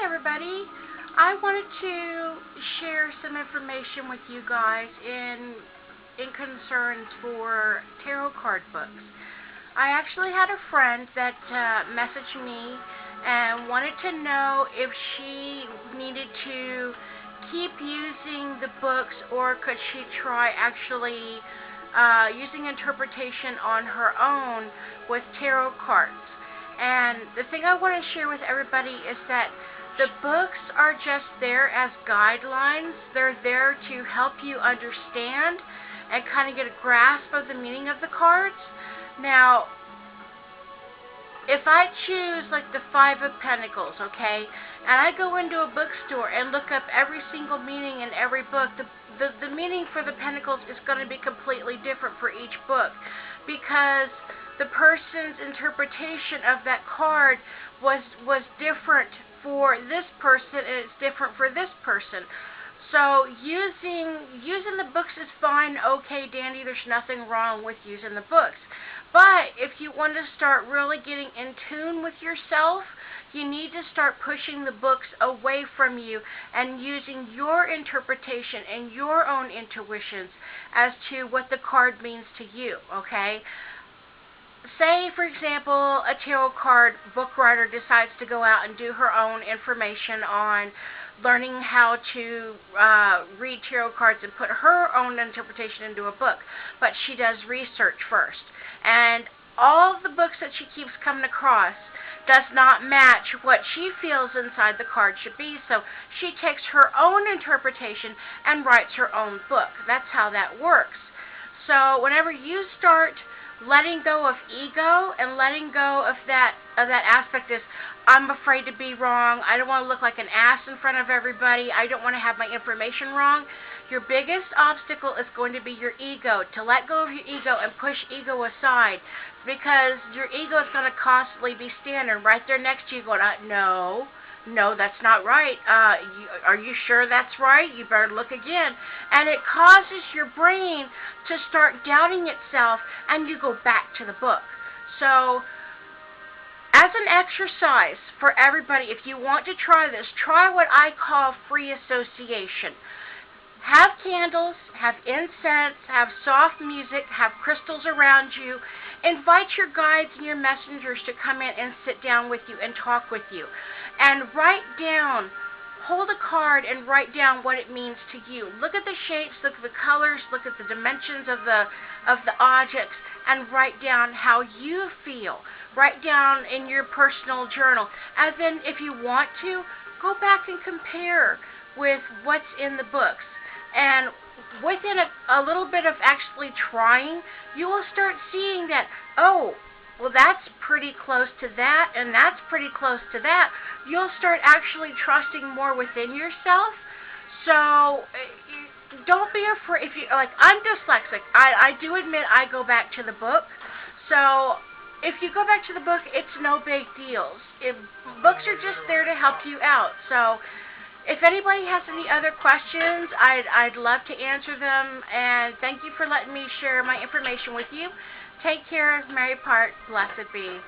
Hi everybody. I wanted to share some information with you guys in concerns for tarot card books. I actually had a friend that messaged me and wanted to know if she needed to keep using the books or could she try actually using interpretation on her own with tarot cards. And the thing I want to share with everybody is that the books are just there as guidelines. They're there to help you understand and kind of get a grasp of the meaning of the cards. Now, if I choose like the Five of Pentacles, okay, and I go into a bookstore and look up every single meaning in every book, the meaning for the Pentacles is going to be completely different for each book, because the person's interpretation of that card was different for this person and it's different for this person. So using the books is fine, okay, dandy, there's nothing wrong with using the books. But if you want to start really getting in tune with yourself, you need to start pushing the books away from you and using your interpretation and your own intuitions as to what the card means to you, okay? Say, for example, a tarot card book writer decides to go out and do her own information on learning how to read tarot cards and put her own interpretation into a book. But she does research first. And all of the books that she keeps coming across does not match what she feels inside the card should be. So she takes her own interpretation and writes her own book. That's how that works. So whenever you start letting go of ego and letting go of that aspect is, I'm afraid to be wrong, I don't want to look like an ass in front of everybody, I don't want to have my information wrong, your biggest obstacle is going to be your ego. To let go of your ego and push ego aside, because your ego is going to constantly be standing right there next to you going, no, that's not right. Are you sure that's right? You better look again. And it causes your brain to start doubting itself, and you go back to the book. So, as an exercise for everybody, if you want to try this, try what I call free association. Have candles, have incense, have soft music, have crystals around you. Invite your guides and your messengers to come in and sit down with you and talk with you. And write down, hold a card and write down what it means to you. Look at the shapes, look at the colors, look at the dimensions of the objects, and write down how you feel. Write down in your personal journal. And then if you want to, go back and compare with what's in the books. And within a little bit of actually trying, you will start seeing that, oh, well, that's pretty close to that, and that's pretty close to that. You'll start actually trusting more within yourself. So don't be afraid. If you like, I'm dyslexic. I do admit I go back to the book. So if you go back to the book, it's no big deal. Books are just there to help you out. So if anybody has any other questions, I'd love to answer them. And thank you for letting me share my information with you. Take care. Mary Part. Blessed be.